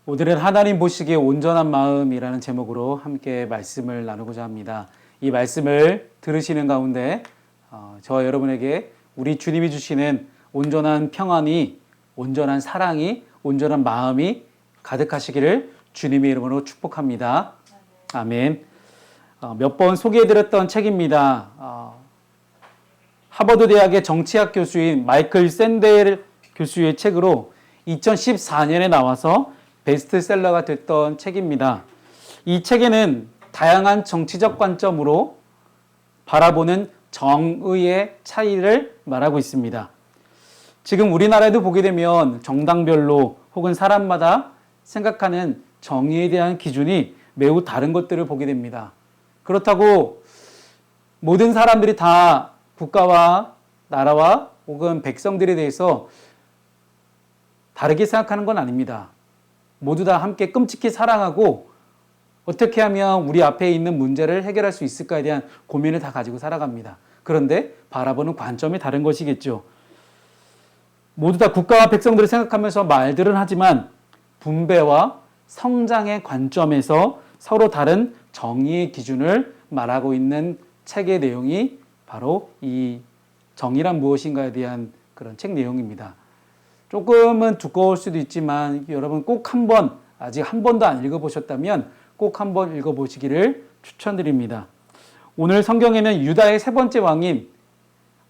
오늘은 하나님 보시기에 온전한 마음이라는 제목으로 함께 말씀을 나누고자 합니다. 이 말씀을 들으시는 가운데 저와 여러분에게 우리 주님이 주시는 온전한 평안이, 온전한 사랑이, 온전한 마음이 가득하시기를 주님의 이름으로 축복합니다. 아멘. 몇 번 소개해드렸던 책입니다. 하버드 대학의 정치학 교수인 마이클 샌델 교수의 책으로 2014년에 나와서 베스트셀러가 됐던 책입니다. 이 책에는 다양한 정치적 관점으로 바라보는 정의의 차이를 말하고 있습니다. 지금 우리나라에도 보게 되면 정당별로 혹은 사람마다 생각하는 정의에 대한 기준이 매우 다른 것들을 보게 됩니다. 그렇다고 모든 사람들이 다 국가와 나라와 혹은 백성들에 대해서 다르게 생각하는 건 아닙니다. 모두 다 함께 끔찍히 사랑하고 어떻게 하면 우리 앞에 있는 문제를 해결할 수 있을까에 대한 고민을 다 가지고 살아갑니다. 그런데 바라보는 관점이 다른 것이겠죠. 모두 다 국가와 백성들을 생각하면서 말들은 하지만 분배와 성장의 관점에서 서로 다른 정의의 기준을 말하고 있는 책의 내용이 바로 이 정의란 무엇인가에 대한 그런 책 내용입니다. 조금은 두꺼울 수도 있지만 여러분 꼭 한번, 아직 한 번도 안 읽어보셨다면 꼭 한번 읽어보시기를 추천드립니다. 오늘 성경에는 유다의 세 번째 왕인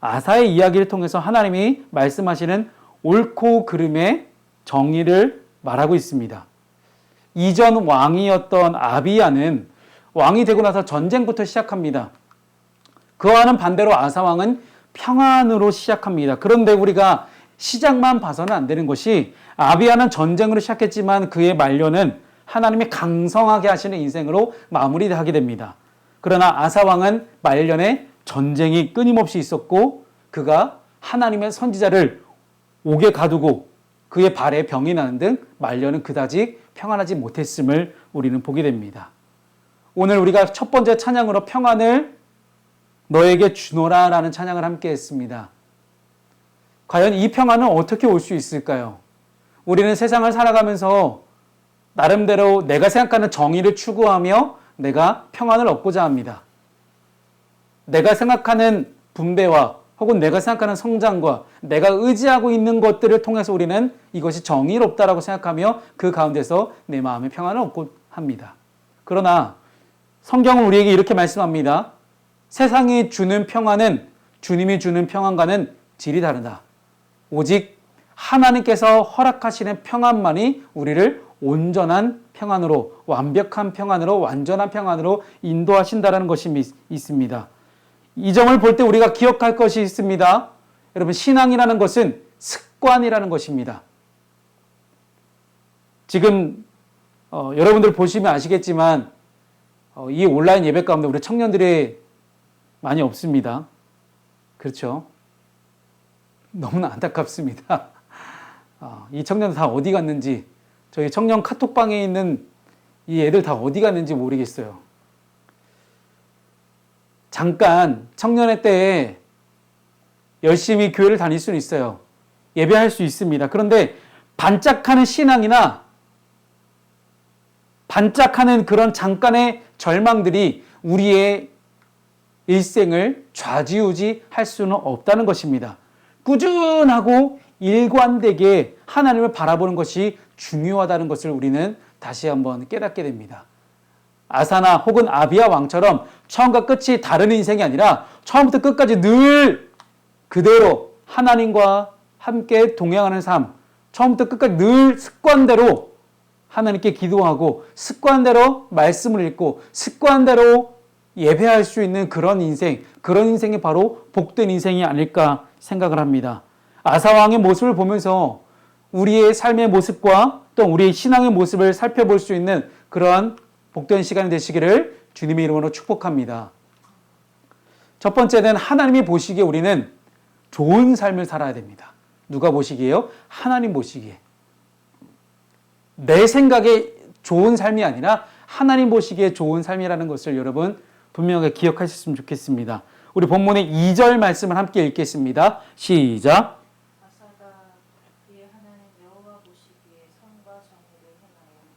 아사의 이야기를 통해서 하나님이 말씀하시는 옳고 그름의 정의를 말하고 있습니다. 이전 왕이었던 아비야는 왕이 되고 나서 전쟁부터 시작합니다. 그와는 반대로 아사 왕은 평안으로 시작합니다. 그런데 우리가 시작만 봐서는 안 되는 것이 아비야는 전쟁으로 시작했지만 그의 말년은 하나님이 강성하게 하시는 인생으로 마무리하게 됩니다. 그러나 아사 왕은 말년에 전쟁이 끊임없이 있었고 그가 하나님의 선지자를 옥에 가두고 그의 발에 병이 나는 등 말년은 그다지 평안하지 못했음을 우리는 보게 됩니다. 오늘 우리가 첫 번째 찬양으로 평안을 너에게 주노라 라는 찬양을 함께 했습니다. 과연 이 평안은 어떻게 올 수 있을까요? 우리는 세상을 살아가면서 나름대로 내가 생각하는 정의를 추구하며 내가 평안을 얻고자 합니다. 내가 생각하는 분배와 혹은 내가 생각하는 성장과 내가 의지하고 있는 것들을 통해서 우리는 이것이 정의롭다라고 생각하며 그 가운데서 내 마음의 평안을 얻고 합니다. 그러나 성경은 우리에게 이렇게 말씀합니다. 세상이 주는 평안은 주님이 주는 평안과는 질이 다르다. 오직 하나님께서 허락하시는 평안만이 우리를 온전한 평안으로, 완벽한 평안으로, 완전한 평안으로 인도하신다는 것이 있습니다. 이 점을 볼 때 우리가 기억할 것이 있습니다. 여러분, 신앙이라는 것은 습관이라는 것입니다. 지금 여러분들 보시면 아시겠지만 이 온라인 예배 가운데 우리 청년들이 많이 없습니다. 그렇죠? 너무나 안타깝습니다. 이 청년들 다 어디 갔는지, 저희 청년 카톡방에 있는 이 애들 다 어디 갔는지 모르겠어요. 잠깐 청년의 때에 열심히 교회를 다닐 수는 있어요. 예배할 수 있습니다. 그런데 반짝하는 신앙이나 반짝하는 그런 잠깐의 절망들이 우리의 일생을 좌지우지할 수는 없다는 것입니다. 꾸준하고 일관되게 하나님을 바라보는 것이 중요하다는 것을 우리는 다시 한번 깨닫게 됩니다. 아사나 혹은 아비야 왕처럼 처음과 끝이 다른 인생이 아니라 처음부터 끝까지 늘 그대로 하나님과 함께 동행하는 삶, 처음부터 끝까지 늘 습관대로 하나님께 기도하고 습관대로 말씀을 읽고 습관대로 예배할 수 있는 그런 인생이 바로 복된 인생이 아닐까 생각을 합니다. 아사왕의 모습을 보면서 우리의 삶의 모습과 또 우리의 신앙의 모습을 살펴볼 수 있는 그런 복된 시간이 되시기를 주님의 이름으로 축복합니다. 첫 번째는 하나님이 보시기에 우리는 좋은 삶을 살아야 됩니다. 누가 보시기에요? 하나님 보시기에. 내 생각에 좋은 삶이 아니라 하나님 보시기에 좋은 삶이라는 것을 여러분 분명하게 기억하셨으면 좋겠습니다. 우리 본문의 2절 말씀을 함께 읽겠습니다. 시작. 아사가 그의 하나님 여호와 보시기에 선과 정의를 행하여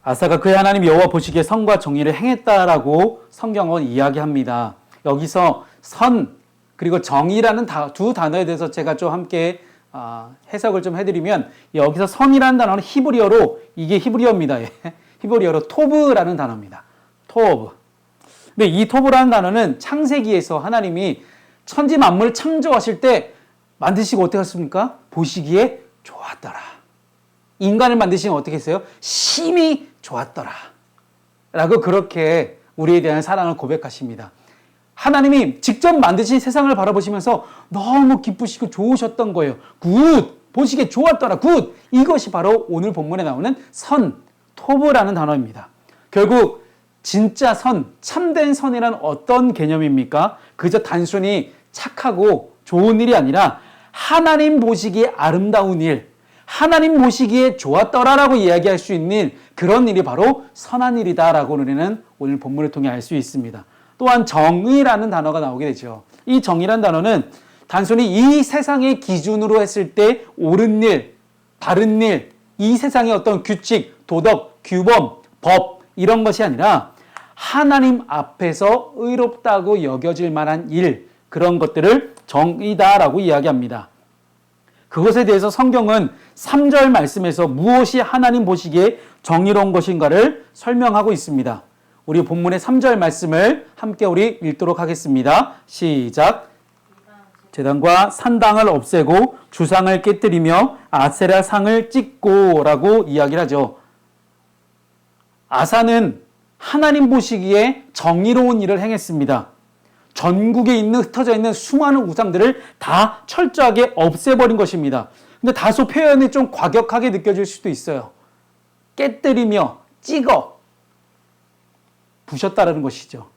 아사가 그의 하나님 여호와 보시기에 선과 정의를 행했다라고 성경은 이야기합니다. 여기서 선 그리고 정의라는 두 단어에 대해서 제가 좀 함께 해석을 좀 해드리면, 여기서 선이라는 단어는 히브리어로, 이게 히브리어입니다. 히브리어로 토브라는 단어입니다. 토브. 근데 이 토브라는 단어는 창세기에서 하나님이 천지 만물을 창조하실 때 만드시고 어떻게 했습니까? 보시기에 좋았더라. 인간을 만드시면 어떻게 했어요? 심히 좋았더라 라고 그렇게 우리에 대한 사랑을 고백하십니다. 하나님이 직접 만드신 세상을 바라보시면서 너무 기쁘시고 좋으셨던 거예요. 굿! 보시기에 좋았더라. 굿! 이것이 바로 오늘 본문에 나오는 선, 토브라는 단어입니다. 결국 진짜 선, 참된 선이란 어떤 개념입니까? 그저 단순히 착하고 좋은 일이 아니라 하나님 보시기에 아름다운 일, 하나님 보시기에 좋았더라라고 이야기할 수 있는 그런 일이 바로 선한 일이다라고 우리는 오늘 본문을 통해 알 수 있습니다. 또한 정의라는 단어가 나오게 되죠. 이 정의라는 단어는 단순히 이 세상의 기준으로 했을 때 옳은 일, 바른 일, 이 세상의 어떤 규칙, 도덕, 규범, 법 이런 것이 아니라 하나님 앞에서 의롭다고 여겨질 만한 일, 그런 것들을 정의다라고 이야기합니다. 그것에 대해서 성경은 3절 말씀에서 무엇이 하나님 보시기에 정의로운 것인가를 설명하고 있습니다. 우리 본문의 3절 말씀을 함께 우리 읽도록 하겠습니다. 시작. 제단과 산당을 없애고 주상을 깨뜨리며 아세라 상을 찍고 라고 이야기를 하죠. 아사는 하나님 보시기에 정의로운 일을 행했습니다. 전국에 있는 흩어져 있는 수많은 우상들을 다 철저하게 없애버린 것입니다. 근데 다소 표현이 좀 과격하게 느껴질 수도 있어요. 깨뜨리며 찍어 부셨다라는 것이죠.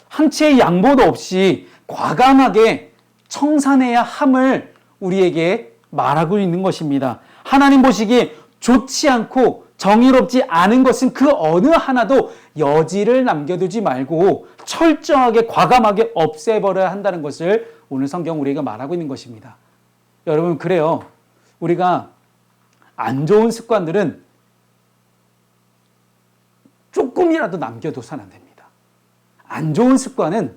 한 치의 양보도 없이 과감하게 청산해야 함을 우리에게 말하고 있는 것입니다. 하나님 보시기에 좋지 않고 정의롭지 않은 것은 그 어느 하나도 여지를 남겨두지 말고 철저하게 과감하게 없애버려야 한다는 것을 오늘 성경 우리가 말하고 있는 것입니다. 여러분, 그래요. 우리가 안 좋은 습관들은 조금이라도 남겨둬서는 안 됩니다. 안 좋은 습관은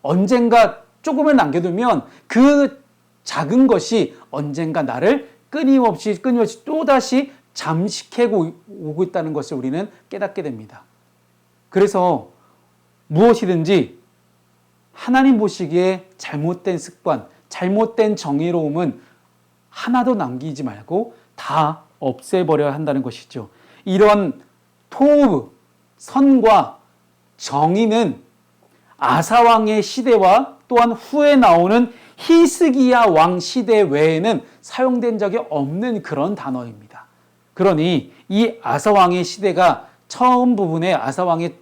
언젠가 조금을 남겨두면 그 작은 것이 언젠가 나를 끊임없이 또다시 잠식해고 오고 있다는 것을 우리는 깨닫게 됩니다. 그래서 무엇이든지 하나님 보시기에 잘못된 습관, 잘못된 정의로움은 하나도 남기지 말고 다 없애버려야 한다는 것이죠. 이런 토브, 선과 정의는 아사왕의 시대와 또한 후에 나오는 히스기야 왕 시대 외에는 사용된 적이 없는 그런 단어입니다. 그러니 이 아사왕의 시대가 처음 부분에, 아사왕의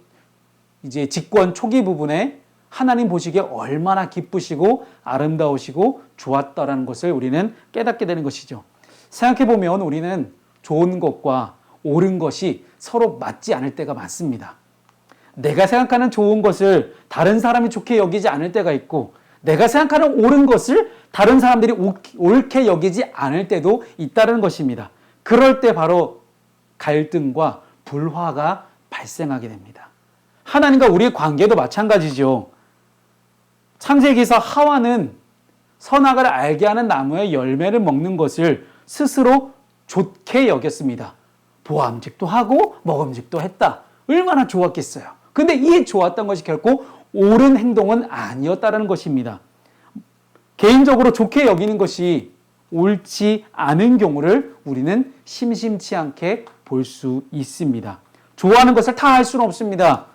이제 집권 초기 부분에 하나님 보시기에 얼마나 기쁘시고 아름다우시고 좋았다라는 것을 우리는 깨닫게 되는 것이죠. 생각해보면 우리는 좋은 것과 옳은 것이 서로 맞지 않을 때가 많습니다. 내가 생각하는 좋은 것을 다른 사람이 좋게 여기지 않을 때가 있고, 내가 생각하는 옳은 것을 다른 사람들이 옳게 여기지 않을 때도 있다는 것입니다. 그럴 때 바로 갈등과 불화가 발생하게 됩니다. 하나님과 우리의 관계도 마찬가지죠. 창세기에서 하와는 선악을 알게 하는 나무의 열매를 먹는 것을 스스로 좋게 여겼습니다. 보암직도 하고 먹음직도 했다. 얼마나 좋았겠어요. 근데 이 좋았던 것이 결코 옳은 행동은 아니었다는 것입니다. 개인적으로 좋게 여기는 것이 옳지 않은 경우를 우리는 심심치 않게 볼 수 있습니다. 좋아하는 것을 다 할 수는 없습니다.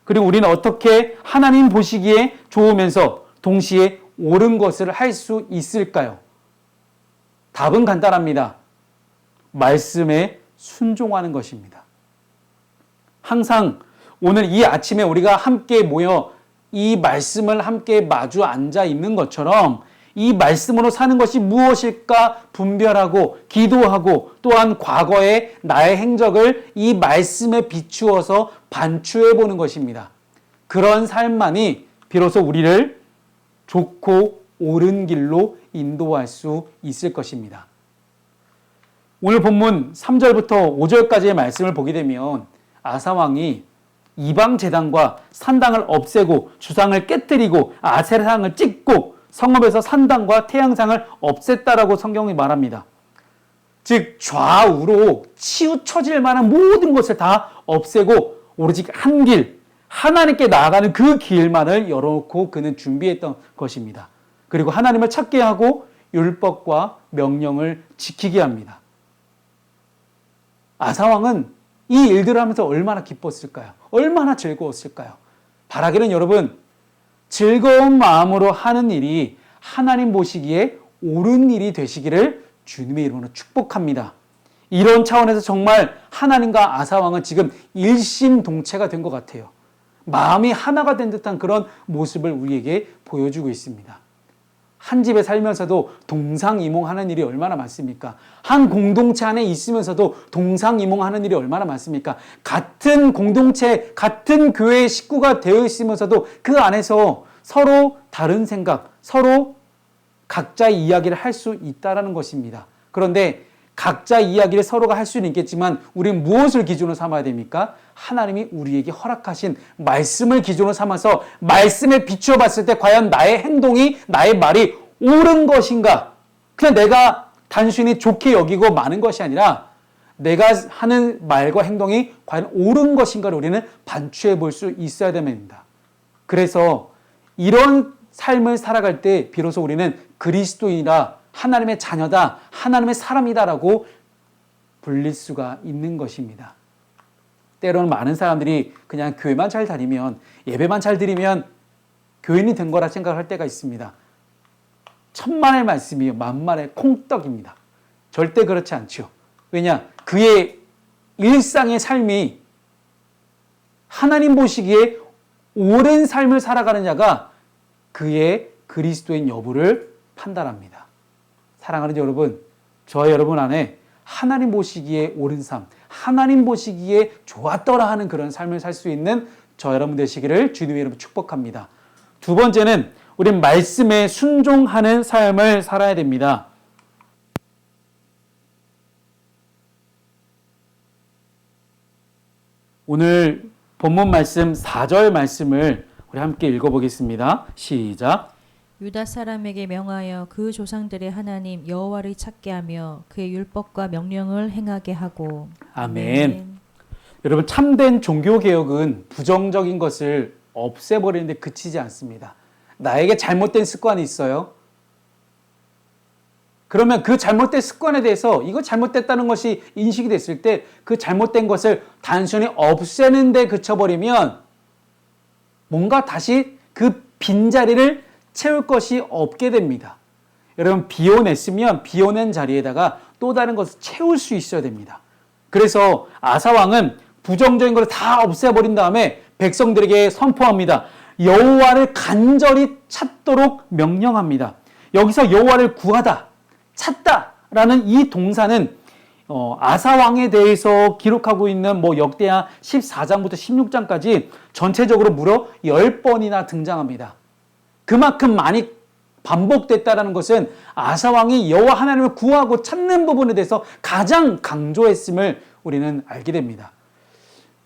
그리고 우리는 어떻게 하나님 보시기에 좋으면서 동시에 옳은 것을 할 수 있을까요? 답은 간단합니다. 말씀에 순종하는 것입니다. 항상 오늘 이 아침에 우리가 함께 모여 이 말씀을 함께 마주 앉아 있는 것처럼 이 말씀으로 사는 것이 무엇일까 분별하고 기도하고, 또한 과거의 나의 행적을 이 말씀에 비추어서 반추해 보는 것입니다. 그런 삶만이 비로소 우리를 좋고 옳은 길로 인도할 수 있을 것입니다. 오늘 본문 3절부터 5절까지의 말씀을 보게 되면 아사왕이 이방 제단과 산당을 없애고 주상을 깨뜨리고 아세라상을 찢고 성읍에서 산당과 태양상을 없앴다라고 성경이 말합니다. 즉 좌우로 치우쳐질 만한 모든 것을 다 없애고 오로지 한 길, 하나님께 나아가는 그 길만을 열어놓고 그는 준비했던 것입니다. 그리고 하나님을 찾게 하고 율법과 명령을 지키게 합니다. 아사왕은 이 일들을 하면서 얼마나 기뻤을까요? 얼마나 즐거웠을까요? 바라기는 여러분, 즐거운 마음으로 하는 일이 하나님 보시기에 옳은 일이 되시기를 주님의 이름으로 축복합니다. 이런 차원에서 정말 하나님과 아사왕은 지금 일심동체가 된 것 같아요. 마음이 하나가 된 듯한 그런 모습을 우리에게 보여주고 있습니다. 한 집에 살면서도 동상이몽하는 일이 얼마나 많습니까? 한 공동체 안에 있으면서도 동상이몽하는 일이 얼마나 많습니까? 같은 공동체, 같은 교회의 식구가 되어 있으면서도 그 안에서 서로 다른 생각, 서로 각자의 이야기를 할 수 있다는 것입니다. 그런데 각자 이야기를 서로가 할 수는 있겠지만 우리는 무엇을 기준으로 삼아야 됩니까? 하나님이 우리에게 허락하신 말씀을 기준으로 삼아서 말씀에 비추어 봤을 때 과연 나의 행동이, 나의 말이 옳은 것인가? 그냥 내가 단순히 좋게 여기고 마는 것이 아니라 내가 하는 말과 행동이 과연 옳은 것인가를 우리는 반추해 볼 수 있어야 됩니다. 그래서 이런 삶을 살아갈 때 비로소 우리는 그리스도인이라 하나님의 자녀다, 하나님의 사람이다라고 불릴 수가 있는 것입니다. 때로는 많은 사람들이 그냥 교회만 잘 다니면, 예배만 잘 드리면 교인이 된 거라 생각할 때가 있습니다. 천만의 말씀이요 만만의 콩떡입니다. 절대 그렇지 않죠. 왜냐? 그의 일상의 삶이 하나님 보시기에 옳은 삶을 살아가는 자가 그의 그리스도인 여부를 판단합니다. 사랑하는 여러분, 저와 여러분 안에 하나님 보시기에 옳은 삶, 하나님 보시기에 좋았더라 하는 그런 삶을 살 수 있는 저 여러분 되시기를 주님의 이름으로 축복합니다. 두 번째는 우린 말씀에 순종하는 삶을 살아야 됩니다. 오늘 본문 말씀 4절 말씀을 우리 함께 읽어보겠습니다. 시작. 유다 사람에게 명하여 그 조상들의 하나님 여호와를 찾게 하며 그의 율법과 명령을 행하게 하고. 아멘. 여러분, 참된 종교개혁은 부정적인 것을 없애버리는 데 그치지 않습니다. 나에게 잘못된 습관이 있어요. 그러면 그 잘못된 습관에 대해서 이거 잘못됐다는 것이 인식이 됐을 때 그 잘못된 것을 단순히 없애는 데 그쳐버리면 뭔가 다시 그 빈자리를 채울 것이 없게 됩니다. 여러분, 비워냈으면 비워낸 자리에다가 또 다른 것을 채울 수 있어야 됩니다. 그래서 아사왕은 부정적인 것을 다 없애버린 다음에 백성들에게 선포합니다. 여호와를 간절히 찾도록 명령합니다. 여기서 여호와를 구하다, 찾다라는 이 동사는 아사왕에 대해서 기록하고 있는 역대하 14장부터 16장까지 전체적으로 무려 10번이나 등장합니다. 그만큼 많이 반복됐다는 것은 아사왕이 여호와 하나님을 구하고 찾는 부분에 대해서 가장 강조했음을 우리는 알게 됩니다.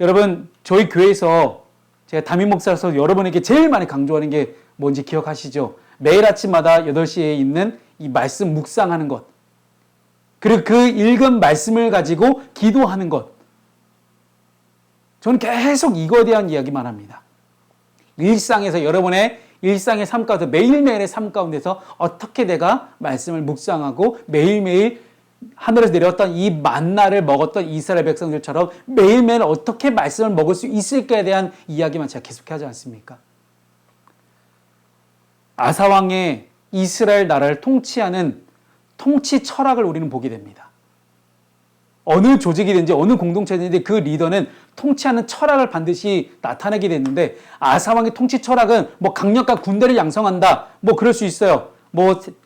여러분, 저희 교회에서 제가 담임 목사로서 여러분에게 제일 많이 강조하는 게 뭔지 기억하시죠? 매일 아침마다 8시에 있는 이 말씀 묵상하는 것, 그리고 그 읽은 말씀을 가지고 기도하는 것. 저는 계속 이거에 대한 이야기만 합니다. 일상에서, 여러분의 일상의 삶 가운데, 매일매일의 삶 가운데서 어떻게 내가 말씀을 묵상하고 매일매일 하늘에서 내려왔던 이 만나를 먹었던 이스라엘 백성들처럼 매일매일 어떻게 말씀을 먹을 수 있을까에 대한 이야기만 제가 계속하지 않습니까? 아사왕의 이스라엘 나라를 통치하는 통치 철학을 우리는 보게 됩니다. 어느 조직이든지 어느 공동체든지 그 리더는 통치하는 철학을 반드시 나타내게 됐는데, 아사왕의 통치 철학은 강력한 군대를 양성한다, 그럴 수 있어요.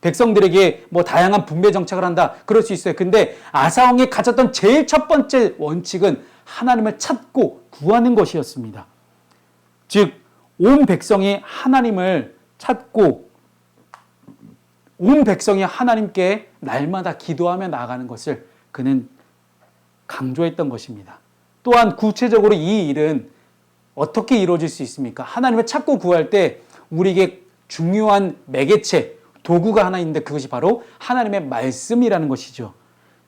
백성들에게 다양한 분배 정책을 한다, 그럴 수 있어요. 근데 아사왕이 가졌던 제일 첫 번째 원칙은 하나님을 찾고 구하는 것이었습니다. 즉, 온 백성이 하나님을 찾고 온 백성이 하나님께 날마다 기도하며 나아가는 것을 그는 강조했던 것입니다. 또한 구체적으로 이 일은 어떻게 이루어질 수 있습니까? 하나님을 찾고 구할 때 우리에게 중요한 매개체, 도구가 하나 있는데 그것이 바로 하나님의 말씀이라는 것이죠.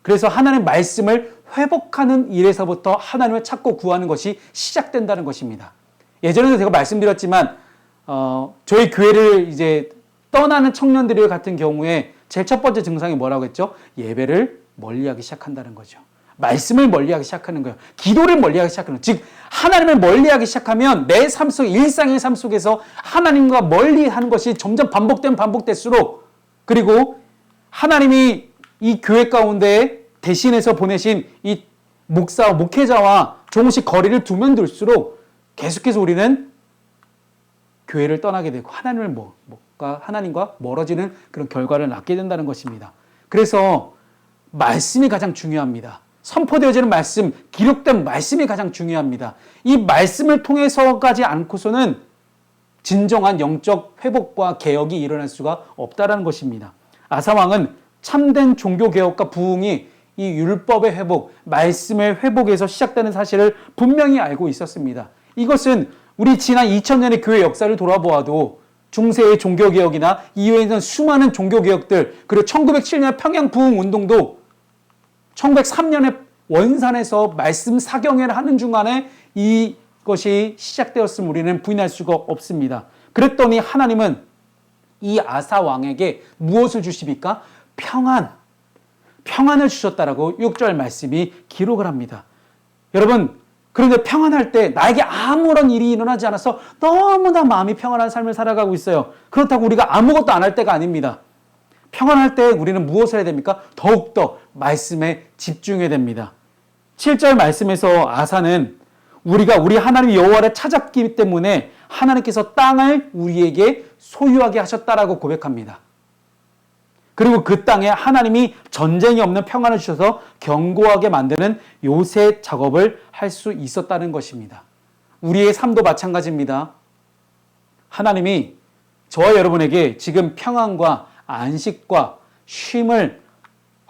그래서 하나님의 말씀을 회복하는 일에서부터 하나님을 찾고 구하는 것이 시작된다는 것입니다. 예전에도 제가 말씀드렸지만 저희 교회를 이제 떠나는 청년들 같은 경우에 제일 첫 번째 증상이 뭐라고 했죠? 예배를 멀리하기 시작한다는 거죠. 말씀을 멀리하기 시작하는 거예요. 기도를 멀리하기 시작하는 거예요. 즉 하나님을 멀리하기 시작하면 내 삶 속, 일상의 삶 속에서 하나님과 멀리하는 것이 점점 반복될수록, 그리고 하나님이 이 교회 가운데 대신해서 보내신 이 목사, 목회자와 조금씩 거리를 두면 둘수록 계속해서 우리는 교회를 떠나게 되고 하나님과 멀어지는 그런 결과를 낳게 된다는 것입니다. 그래서 말씀이 가장 중요합니다. 선포되어지는 말씀, 기록된 말씀이 가장 중요합니다. 이 말씀을 통해서 가지 않고서는 진정한 영적 회복과 개혁이 일어날 수가 없다는 것입니다. 아사왕은 참된 종교개혁과 부흥이 이 율법의 회복, 말씀의 회복에서 시작되는 사실을 분명히 알고 있었습니다. 이것은 우리 지난 2000년의 교회 역사를 돌아보아도 중세의 종교개혁이나 이후에는 수많은 종교개혁들, 그리고 1907년 평양부흥운동도 1903년에 원산에서 말씀 사경회를 하는 중간에 이것이 시작되었음을 우리는 부인할 수가 없습니다. 그랬더니 하나님은 이 아사 왕에게 무엇을 주십니까? 평안을 주셨다라고 6절 말씀이 기록을 합니다. 여러분, 그런데 평안할 때 나에게 아무런 일이 일어나지 않아서 너무나 마음이 평안한 삶을 살아가고 있어요. 그렇다고 우리가 아무것도 안 할 때가 아닙니다. 평안할 때 우리는 무엇을 해야 됩니까? 더욱더 말씀에 집중해야 됩니다. 7절 말씀에서 아사는 우리가 우리 하나님 여호와를 찾았기 때문에 하나님께서 땅을 우리에게 소유하게 하셨다라고 고백합니다. 그리고 그 땅에 하나님이 전쟁이 없는 평안을 주셔서 견고하게 만드는 요새 작업을 할 수 있었다는 것입니다. 우리의 삶도 마찬가지입니다. 하나님이 저와 여러분에게 지금 평안과 안식과 쉼을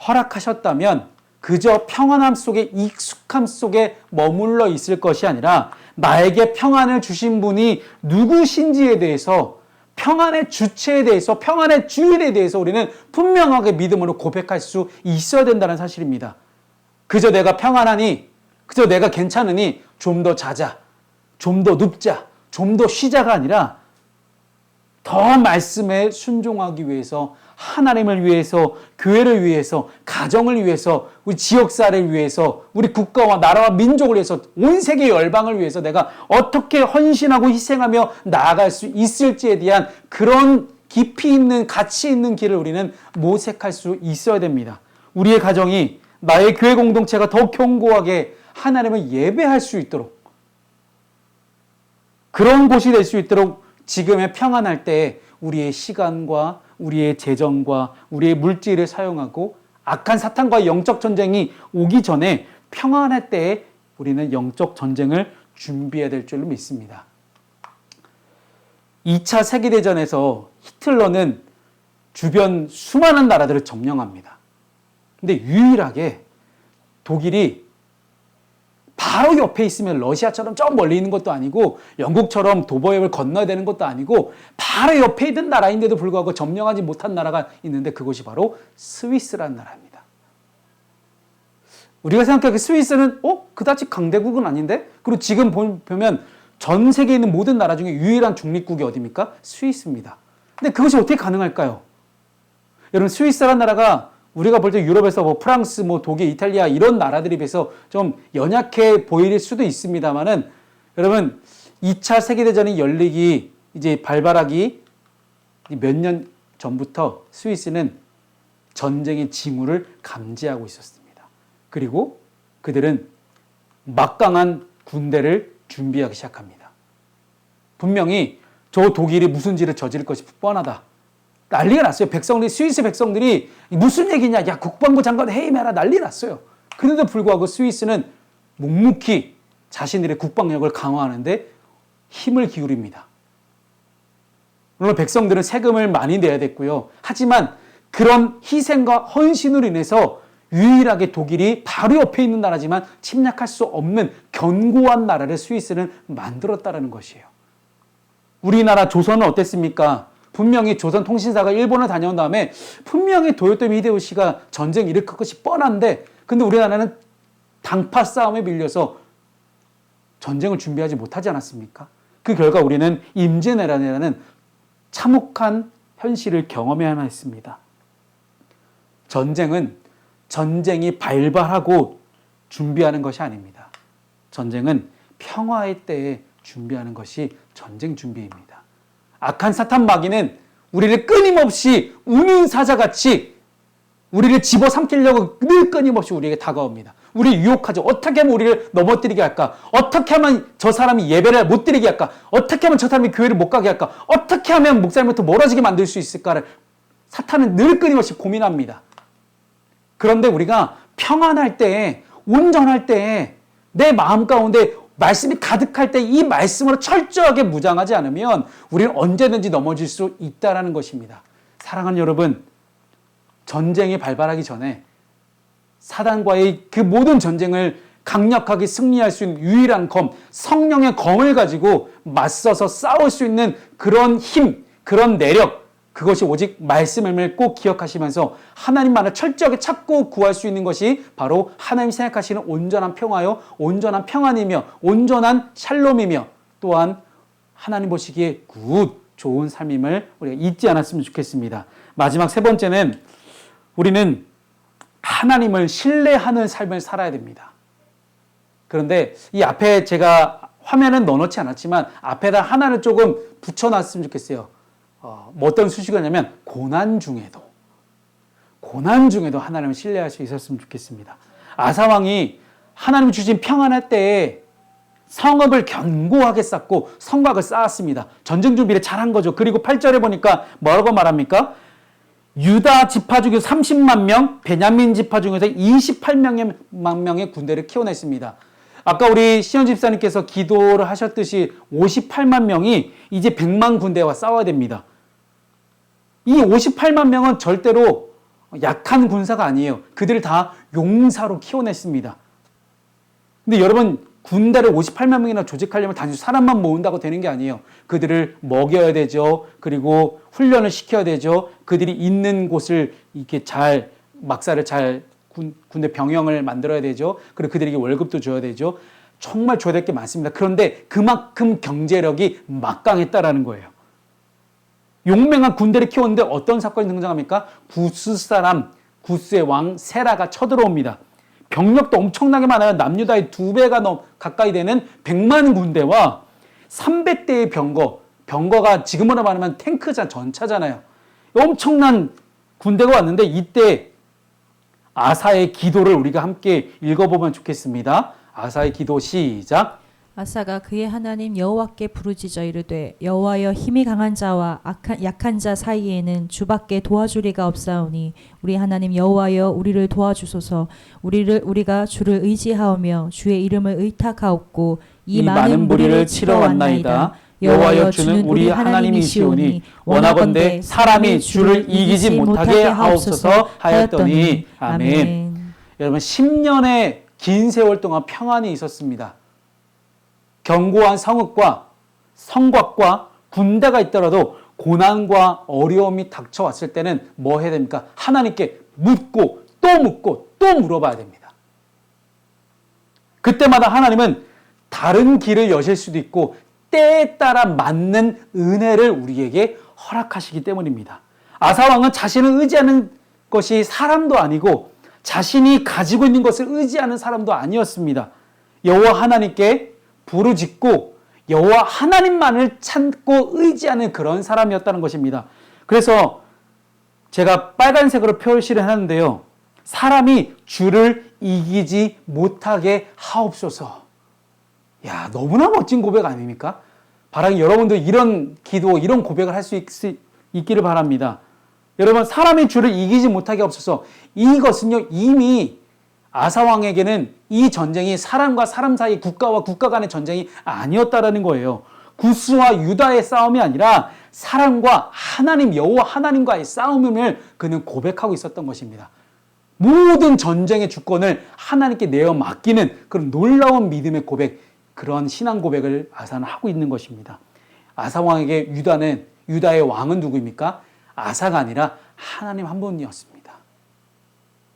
허락하셨다면 그저 평안함 속에, 익숙함 속에 머물러 있을 것이 아니라 나에게 평안을 주신 분이 누구신지에 대해서, 평안의 주체에 대해서, 평안의 주인에 대해서 우리는 분명하게 믿음으로 고백할 수 있어야 된다는 사실입니다. 그저 내가 평안하니, 그저 내가 괜찮으니 좀 더 자자, 좀 더 눕자, 좀 더 쉬자가 아니라 더 말씀에 순종하기 위해서, 하나님을 위해서, 교회를 위해서, 가정을 위해서, 우리 지역사회를 위해서, 우리 국가와 나라와 민족을 위해서, 온 세계 열방을 위해서 내가 어떻게 헌신하고 희생하며 나아갈 수 있을지에 대한 그런 깊이 있는, 가치 있는 길을 우리는 모색할 수 있어야 됩니다. 우리의 가정이, 나의 교회 공동체가 더 견고하게 하나님을 예배할 수 있도록, 그런 곳이 될 수 있도록 지금의 평안할 때 우리의 시간과 우리의 재정과 우리의 물질을 사용하고 악한 사탄과의 영적 전쟁이 오기 전에 평안할 때에 우리는 영적 전쟁을 준비해야 될 줄로 믿습니다. 2차 세계대전에서 히틀러는 주변 수많은 나라들을 점령합니다. 근데 유일하게 독일이 바로 옆에 있으면 러시아처럼 좀 멀리 있는 것도 아니고 영국처럼 도보해를 건너야 되는 것도 아니고 바로 옆에 있는 나라인데도 불구하고 점령하지 못한 나라가 있는데 그것이 바로 스위스라는 나라입니다. 우리가 생각하기에 스위스는 그다지 강대국은 아닌데? 그리고 지금 보면 전 세계에 있는 모든 나라 중에 유일한 중립국이 어디입니까? 스위스입니다. 근데 그것이 어떻게 가능할까요? 여러분, 스위스라는 나라가 우리가 볼 때 유럽에서 프랑스, 독일, 이탈리아 이런 나라들에 비해서 좀 연약해 보일 수도 있습니다만은 여러분, 2차 세계대전이 열리기 이제 발발하기 몇 년 전부터 스위스는 전쟁의 징후를 감지하고 있었습니다. 그리고 그들은 막강한 군대를 준비하기 시작합니다. 분명히 저 독일이 무슨 짓을 저지를 것이 뻔하다. 난리가 났어요. 스위스 백성들이 무슨 얘기냐. 야, 국방부 장관 해임해라. 난리 났어요. 그런데도 불구하고 스위스는 묵묵히 자신들의 국방력을 강화하는데 힘을 기울입니다. 물론 백성들은 세금을 많이 내야 됐고요. 하지만 그런 희생과 헌신으로 인해서 유일하게 독일이 바로 옆에 있는 나라지만 침략할 수 없는 견고한 나라를 스위스는 만들었다는 것이에요. 우리나라 조선은 어땠습니까? 분명히 조선통신사가 일본을 다녀온 다음에 분명히 도요토미 히데요시가 전쟁 일으킬 것이 뻔한데, 근데 우리나라는 당파 싸움에 밀려서 전쟁을 준비하지 못하지 않았습니까? 그 결과 우리는 임진왜란이라는 참혹한 현실을 경험해야 했습니다. 전쟁은 전쟁이 발발하고 준비하는 것이 아닙니다. 전쟁은 평화의 때에 준비하는 것이 전쟁 준비입니다. 악한 사탄 마귀는 우리를 끊임없이 우는 사자같이 우리를 집어삼키려고 늘 끊임없이 우리에게 다가옵니다. 우리를 유혹하죠. 어떻게 하면 우리를 넘어뜨리게 할까? 어떻게 하면 저 사람이 예배를 못 드리게 할까? 어떻게 하면 저 사람이 교회를 못 가게 할까? 어떻게 하면 목사님부터 멀어지게 만들 수 있을까를 사탄은 늘 끊임없이 고민합니다. 그런데 우리가 평안할 때, 온전할 때, 내 마음 가운데 말씀이 가득할 때 이 말씀으로 철저하게 무장하지 않으면 우리는 언제든지 넘어질 수 있다는 것입니다. 사랑하는 여러분, 전쟁이 발발하기 전에 사단과의 그 모든 전쟁을 강력하게 승리할 수 있는 유일한 검, 성령의 검을 가지고 맞서서 싸울 수 있는 그런 힘, 그런 내력, 그것이 오직 말씀임을 꼭 기억하시면서 하나님만을 철저하게 찾고 구할 수 있는 것이 바로 하나님 생각하시는 온전한 평화요, 온전한 평안이며 온전한 샬롬이며 또한 하나님 보시기에 좋은 삶임을 우리가 잊지 않았으면 좋겠습니다. 마지막 세 번째는 우리는 하나님을 신뢰하는 삶을 살아야 됩니다. 그런데 이 앞에 제가 화면은 넣어놓지 않았지만 앞에다 하나를 조금 붙여놨으면 좋겠어요. 뭐 어떤 수식어냐면 고난 중에도 하나님을 신뢰할 수 있었으면 좋겠습니다. 아사왕이 하나님 주신 평안할 때에 성읍을 견고하게 쌓고 성곽을 쌓았습니다. 전쟁 준비를 잘한 거죠. 그리고 8절에 보니까 뭐라고 말합니까? 유다 지파 중에서 30만 명, 베냐민 지파 중에서 28만 명의 군대를 키워냈습니다. 아까 우리 시현 집사님께서 기도를 하셨듯이 58만 명이 이제 100만 군대와 싸워야 됩니다. 이 58만 명은 절대로 약한 군사가 아니에요. 그들을 다 용사로 키워냈습니다. 근데 여러분, 군대를 58만 명이나 조직하려면 단순히 사람만 모은다고 되는 게 아니에요. 그들을 먹여야 되죠. 그리고 훈련을 시켜야 되죠. 그들이 있는 곳을 이렇게 잘, 막사를 잘 군대 병영을 만들어야 되죠. 그리고 그들에게 월급도 줘야 되죠. 정말 줘야 될 게 많습니다. 그런데 그만큼 경제력이 막강했다라는 거예요. 용맹한 군대를 키웠는데 어떤 사건이 등장합니까? 구스의 왕 세라가 쳐들어옵니다. 병력도 엄청나게 많아요. 남유다의 2배가 가까이 되는 100만 군대와 300대의 병거가 지금으로 말하면 탱크자 전차잖아요. 엄청난 군대가 왔는데 이때 아사의 기도를 우리가 함께 읽어보면 좋겠습니다. 아사의 기도 시작. 아사가 그의 하나님 여호와께 부르짖어 이르되 여호와여 힘이 강한 자와 약한 자 사이에는 주밖에 도와주리가 없사오니 우리 하나님 여호와여 우리를 도와주소서. 우리가 주를 의지하오며 주의 이름을 의탁하옵고 이 많은 무리를 치러 왔나이다. 여호와여 주는 우리 하나님이시오니 원하건대 사람이 주를 이기지 못하게 하옵소서 하였더니 아멘. 여러분 10년의 긴 세월 동안 평안이 있었습니다. 견고한 성읍과 성곽과 군대가 있더라도 고난과 어려움이 닥쳐왔을 때는 뭐 해야 됩니까? 하나님께 묻고 또 물어봐야 됩니다. 그때마다 하나님은 다른 길을 여실 수도 있고 때에 따라 맞는 은혜를 우리에게 허락하시기 때문입니다. 아사왕은 자신을 의지하는 것이 사람도 아니고 자신이 가지고 있는 것을 의지하는 사람도 아니었습니다. 여호와 하나님께 부르짖고 여호와 하나님만을 찾고 의지하는 그런 사람이었다는 것입니다. 그래서 제가 빨간색으로 표시를 하는데요. 사람이 주를 이기지 못하게 하옵소서. 야, 너무나 멋진 고백 아닙니까? 바라기 여러분도 이런 기도, 이런 고백을 할 수 있기를 바랍니다. 여러분, 사람이 주를 이기지 못하게 하옵소서. 이것은요, 이미 아사왕에게는 이 전쟁이 사람과 사람 사이, 국가와 국가 간의 전쟁이 아니었다라는 거예요. 구스와 유다의 싸움이 아니라 사람과 하나님, 여호와 하나님과의 싸움임을 그는 고백하고 있었던 것입니다. 모든 전쟁의 주권을 하나님께 내어 맡기는 그런 놀라운 믿음의 고백, 그런 신앙 고백을 아사는 하고 있는 것입니다. 아사 왕에게 유다의 왕은 누구입니까? 아사가 아니라 하나님 한 분이었습니다.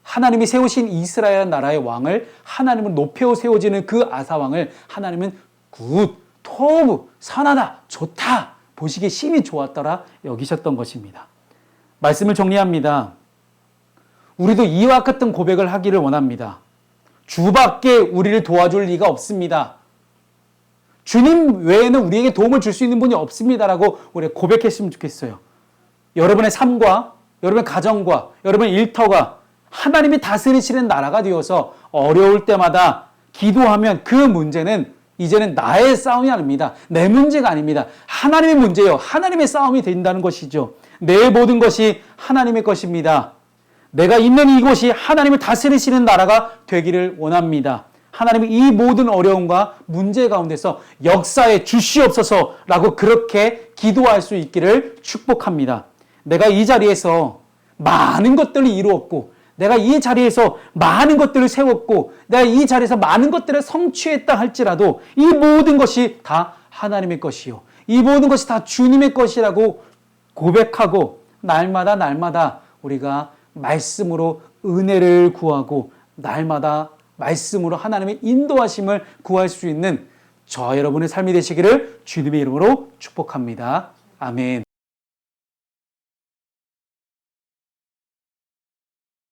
하나님이 세우신 이스라엘 나라의 왕을 하나님은 높여 세워지는 그 아사 왕을 하나님은 굿, 토브, 선하다, 좋다, 보시기에 심히 좋았더라 여기셨던 것입니다. 말씀을 정리합니다. 우리도 이와 같은 고백을 하기를 원합니다. 주밖에 우리를 도와줄 리가 없습니다. 주님 외에는 우리에게 도움을 줄 수 있는 분이 없습니다라고 우리가 고백했으면 좋겠어요. 여러분의 삶과 여러분의 가정과 여러분의 일터가 하나님이 다스리시는 나라가 되어서 어려울 때마다 기도하면 그 문제는 이제는 나의 싸움이 아닙니다. 내 문제가 아닙니다. 하나님의 문제예요. 하나님의 싸움이 된다는 것이죠. 내 모든 것이 하나님의 것입니다. 내가 있는 이곳이 하나님을 다스리시는 나라가 되기를 원합니다. 하나님이 이 모든 어려움과 문제 가운데서 역사에 주시옵소서라고 그렇게 기도할 수 있기를 축복합니다. 내가 이 자리에서 많은 것들을 이루었고, 내가 이 자리에서 많은 것들을 세웠고, 내가 이 자리에서 많은 것들을 성취했다 할지라도 이 모든 것이 다 하나님의 것이요, 이 모든 것이 다 주님의 것이라고 고백하고 날마다 우리가 말씀으로 은혜를 구하고 날마다 말씀으로 하나님의 인도하심을 구할 수 있는 저와 여러분의 삶이 되시기를 주님의 이름으로 축복합니다. 아멘.